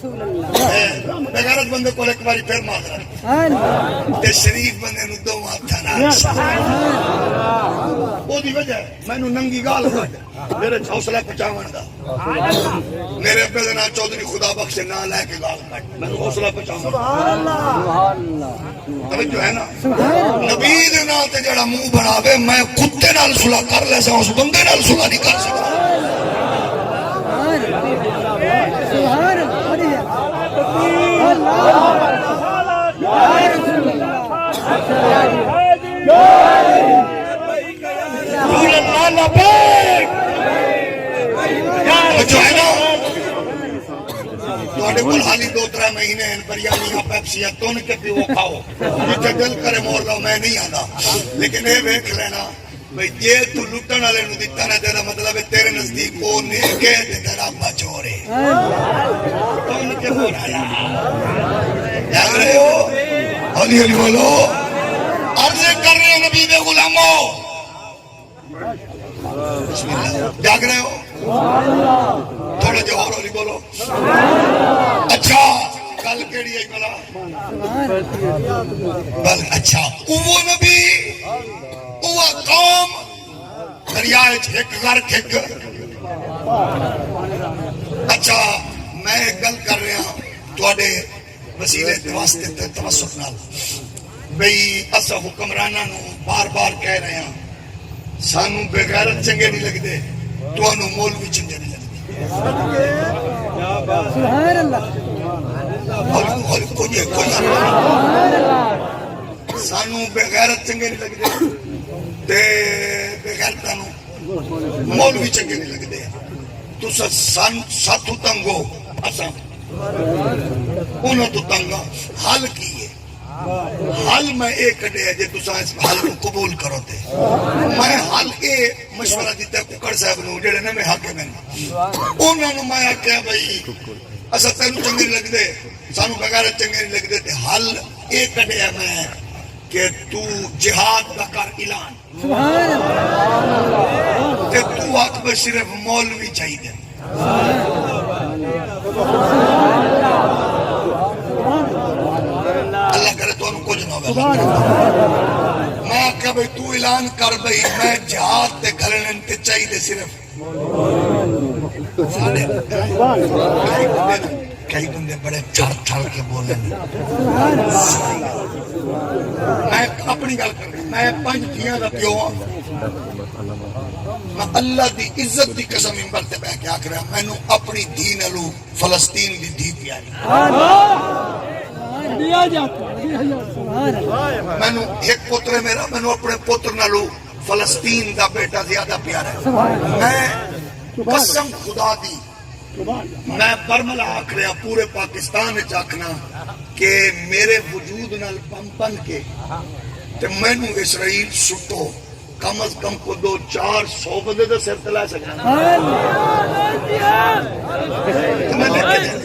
بغیرت بندے کو ایک باری پھر معذرت تے شریف بندے نو دو ہاتھ نال او دی وجہ مینوں ننگی گال کڈ میرے حوصلہ پہنچاون دا میرے ابے دا نام چودھری خدا بخش نام لے کے گال کڈ مینوں حوصلہ پہنچاون سبحان اللہ توجہ ہے نا نبی دے نال تے جڑا منہ بناوے میں کتے نال صلح کر لے سا اس بندے نال صلح نہیں کر سکدا جو ہے نا تھوڑے کو حالی 2-3 مہینے بریانیاں پیپسیاں تن کے پیو کھاؤ جتنے دل کرے مور لو میں نہیں آتا لیکن یہ ویکھ لینا بھئی جے تو لٹن والے نو دتا نہ تیرا مطلب ہے تیرے نزدیک وہ نیک ہے تے تیرا بچور ہے تن کے ہو رہا جاگ رہے ہو ہولی ہولی بولو عرض کر رہے ہیں نبی دے غلاموں جاگ رہے ہو تھوڑا جو اور ہولی بولو اچھا کل کیڑی ہے بلا بل اچھا وہ نبی وہ قوم دریا ایک گھر کھک اچھا میں گل کر رہا ہوں تواڈے وسیلے واسطے تے توسط نال بھئی اسا حکمراناں نو بار بار کہہ رہے ہیں سانو بے غیرت چنگے نہیں لگدے تانوں مولوی چنگے نہیں لگدے سبحان اللہ کوئی سانو بے غیرت چنگے نہیں لگدے تے بے غیرتاں نو مولوی چنگے نہیں لگدے تساں ساتھو تنگو اساں انہوں تو تنگا حل کی ہے حل میں ایک کٹے ہے جے تساں اس حل کو قبول کرو تے میں حل اے مشورہ دیتا ہے ککڑ صاحب نو جڑے نے میں حاکم ہیں انہوں نے میں کہا بھئی اسا تینوں چنگے نہیں لگدے سانو بغیرت چنگے نہیں لگدے تے حل ایک کٹے ہے میں کہ تو جہاد کا کر اعلان سبحان اللہ تے تو اکبر صرف مولوی چاہیے اللہ کرے تو انہوں کچھ نہ ہوگا میں کہا بھئی تو اعلان کر بھئی میں جہاد تے گھرنن تے چاہیے صرف کئی بندے بڑے چھڑ چھڑ کے بولیں میں اپنی گل کر رہا میں 5 دھیاں دا پیو ہاں میں اللہ دی عزت دی قسم ممبر تے بیٹھ کے آکھ رہا مینوں اپنی دھی نالو فلسطین دی دھی پیاری مینوں ایک پتر ہے میرا مینوں اپنے پتر نالو فلسطین دا بیٹا زیادہ پیارا ہے میں قسم خدا دی میں برملا آکھ رہا پورے پاکستان وچ آکھنا کہ میرے وجود نال پن کے تے مینوں اسرائیل سٹو کم از کم کو 200-400 بندے دے سر تے لا سکنا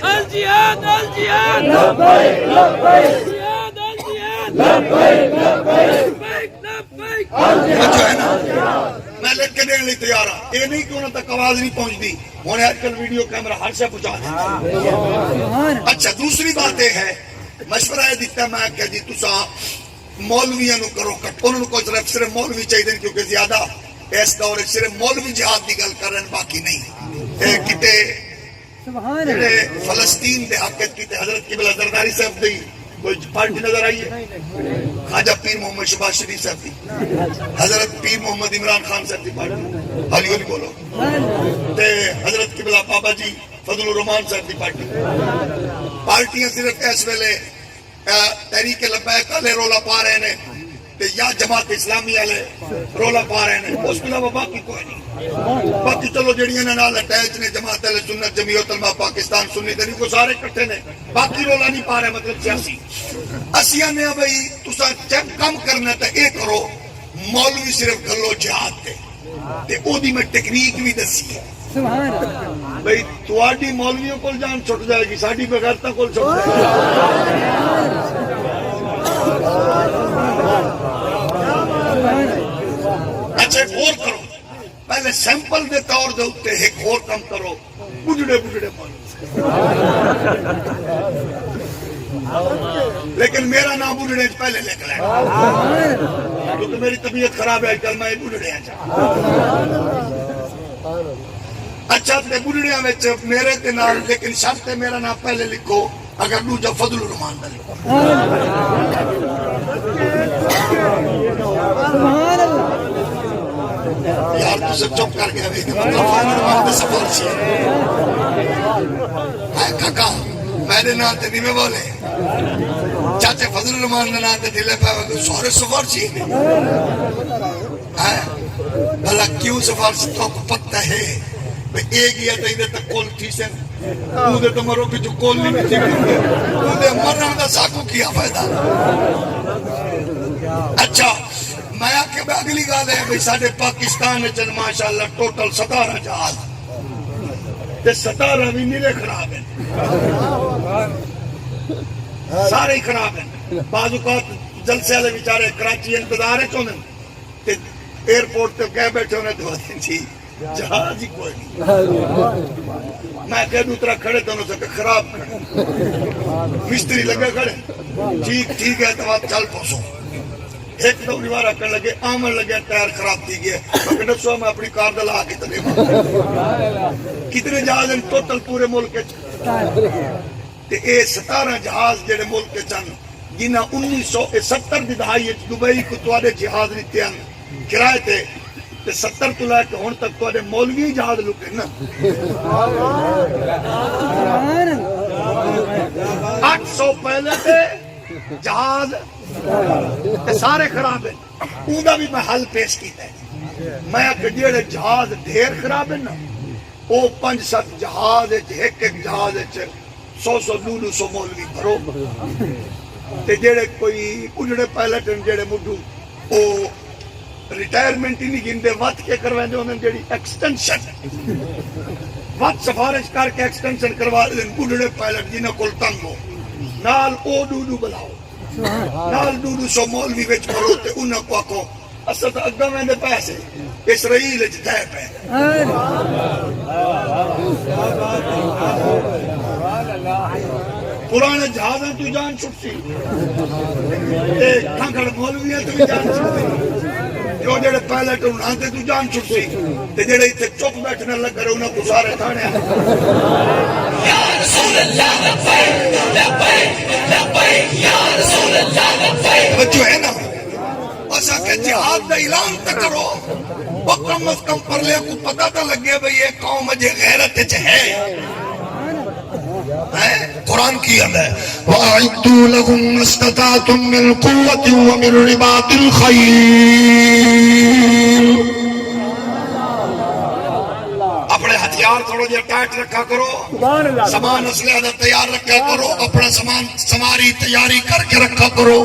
الجہاد الجہاد لبیک لبیک لبیک لبیک لبیک میں لکھ کے دینے لی تیار ہوں یہ نہیں کہ انہوں تک آواز نہیں پہنچ دی ہونے آج کل ویڈیو کیمرہ ہر سے پہنچا دیں اچھا دوسری بات یہ ہے مشورہ ہے دیتا میں کہ جی تسا مولویاں نو کرو کٹ انہوں کو صرف مولوی چاہیے کیونکہ زیادہ اس دور صرف مولوی جہاد کی گل کر رہے ہیں باقی نہیں کتے فلسطین دے حقیقت کتے حضرت قبلہ زرداری صاحب دی کوئی پارٹی نظر آئی ہے خواجہ پیر محمد شہباز شریف صاحب دی حضرت پیر محمد عمران خان صاحب دی پارٹی حالی ہولی بولو تے حضرت قبلہ بابا جی فضل الرحمان صاحب دی پارٹیاں صرف اس ویلے تحریک لبیک والے رولا پا رہے ہیں یا جماعت اسلامی والے رولا پا رہے ہیں اس کے علاوہ باقی کوئی نہیں باقی چلو جڑیاں نال اٹیچ نے جماعت اہل سنت جمعیت علماء پاکستان سنی دنی کو سارے اکٹھے نے باقی رولا نہیں پا رہے مطلب سیاسی اسیاں نے بھائی تساں چیک کم کرنا تے اے کرو مولوی صرف گلو جہاد تے او دی میں ٹیکنیک بھی دسی ہے بھئی تواڈی مولویوں کول جان چھٹ جائے گی ساڈی بغیرتاں کول چھٹ جائے گی اچھا ایک اور کرو پہلے سیمپل دے طور دے اوتے ایک اور کم کرو بڈھڑے بڈھڑے مولوی، لیکن میرا نام بڈھڑے پہلے لکھ لینا کیونکہ میری طبیعت خراب ہے کل میں بڈھڑے اچھا تے بڈھڑیاں وچ میرے تے نال، لیکن شرط ہے میرا نام پہلے لکھو، اگر دوجا فضل الرحمان دا لکھو۔ یار تو سب چپ کر گیا بھائی، مطلب فضل الرحمان دا سفارش ہے کاکا میرے نام تے نہیں میں بولے چاچے فضل الرحمان دا نام تے دلے پہ سارے سفارشی بھلا کیوں سفارش تو کو پتہ ہے ایک یا تو ادھر تک کول تھی سے ادھر تو مرو بھی جو کول نہیں تھی ادھر مرنا دا ساکو کیا فائدہ۔ اچھا میں آکے میں اگلی گال ہے بھئی ساڑھے پاکستان چل ماشاءاللہ ٹوٹل 17 جہاز تے 17 بھی نیلے خراب ہیں، سارے خراب ہیں۔ بعض اوقات جلسے والے بیچارے کراچی انتظار ہے چوندن تے ایئرپورٹ تے کہہ بیٹھے ہونے تو آتے جی جہاز ہی کوئی نہیں۔ میں کہہ دوں ترہ کھڑے تو انہوں سے خراب کھڑے، مستری لگے کھڑے ٹھیک ہے تو آپ چل پہنچو، ایک دو نیوارہ کرنے لگے آمن لگے ٹائر خراب تھی گئے، میں نفسو میں اپنی کار دلا کتنے جہاز ہیں ٹوٹل پورے ملک تے اے 17 جہاز جڑے ملک چن جنہ 1970 دی دہائی دبئی کو توڑے جہاز لیتے ہیں کرائے تھے تے 70 تو لے کے ہون تک توڑے مولوی جہاز لکے نا 800 پہلے تھے جہاز سارے خراب ہیں، اوندا بھی میں حل پیش کیتا ہے۔ میں کہ جیڑے جہاز ڈھیر خراب ہیں نا او 5-7 جہاز ایک جہاز 100 200 مولوی بھرو تے جیڑے کوئی اجڑے پائلٹ ہیں جیڑے مڈو او ریٹائرمنٹ ہی نہیں گندے وقت کے کروائیں دے انہیں جیڑی ایکسٹنشن وقت سفارش کر کے ایکسٹنشن کروا دیں اجڑے پائلٹ جنہ کل تنگ ہو نال او ڈوڈو بلاؤ نال 200 مولوی وچ کرو تے انہاں کو آکھو اساں تے اگاں ویندے پیسے اسرائیل وچ دے پے پرانے جہازاں تو جان چھٹسی تے کھنگڑ مولویاں تو جان چھٹسی جو جڑے پائلٹ انہاں تے تو جان چھٹسی تے جڑے ایتھے چپ بیٹھنے لگ کرے انہاں کو سارے تھانے یا رسول اللہ لبیک لبیک لبیک یا رسول اللہ لبیک بچو ہے نا اسا کہ جہاد دا اعلان تک کرو وہ کم از کم پرلے کو پتہ تو لگے بھئی یہ قوم اجے غیرت وچ ہے قرآن کی یاد ہے وَأَعِدُّوا لَهُمْ مَا اسْتَطَعْتُم مِّن قُوَّةٍ وَمِن رِّبَاطِ الْخَيْلِ اپنے ہتھیار تھوڑو جے ٹائٹ رکھا کرو سامان اسلحہ تیار رکھا کرو اپنا سامان سماری تیاری کر کے رکھا کرو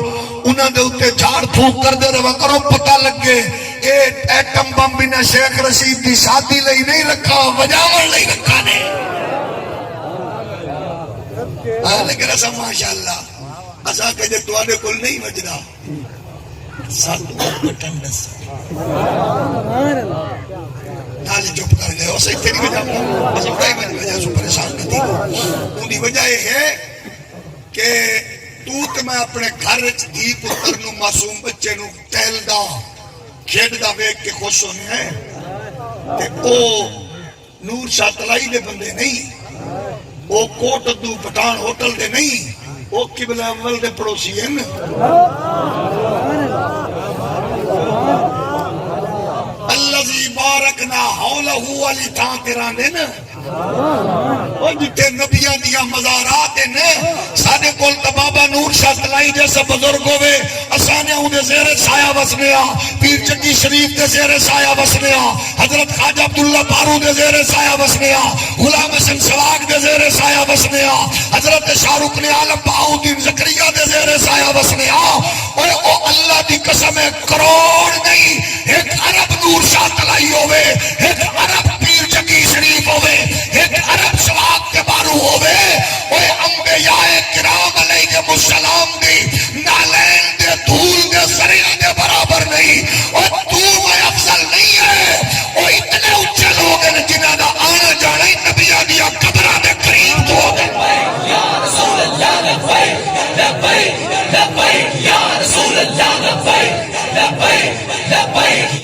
انہاں دے اوتے جھاڑ پھونک کر دے رہا کرو پتہ لگے اے ایٹم بم بھی نہ شیخ رشید دی شادی لئی نہیں رکھا وجاور لئی رکھا نے لیکن ایسا ماشاءاللہ ایسا کہ جب توانے کل نہیں مجدہ ساتھ بٹن دس نالی چپ کر گئے اسے تیری وجہ ایسا بڑائی وجہ سو پریشان کرتی انہی وجہ یہ ہے کہ تو میں اپنے گھر دھی پتر نو معصوم بچے نو ٹہل دا کھیڑ دا بیک کے خوش ہونے ہیں کہ او نور شاہ تلائی دے بندے نہیں وہ کوٹ دو پٹان ہوٹل دے نہیں وہ قبلہ اول دے پڑوسی ہیں اللذی بارکنا حولہ والی تھان تیران دے نا وہ جتے نبیاں دیا مزارات ہیں سانے کول بابا نور شاہ تلائی جیسا بزرگ ہوئے اسانے انہیں زیر سایہ وسنے آ پیر چنگی شریف دے زیر سایہ وسنے آ حضرت خواجہ عبداللہ بارو دے زیر سایہ وسنے آ غلام حسن سواگ دے زیر سایہ وسنے آ حضرت شاہ رکن عالم بہاؤدین زکریا دے زیر سایہ وسنے آ اور او اللہ دی قسم ہے کروڑ نہیں ایک عرب نور شاہ تلائی ہوئے ایک عرب پیر چنگی شریف ہوئے ایک عرب سواگ کے بارو ہوئے اوے انبیاء کرام علیہ السلام دی نالین دے دھول دے سریع دے برابر نہیں اور تو میں افضل نہیں ہے وہ اتنے اچھے لوگ ہیں جنہاں دا آنا جانا ہی نبیہ دیا لبیک یا رسول اللہ لبیک لبیک لبیک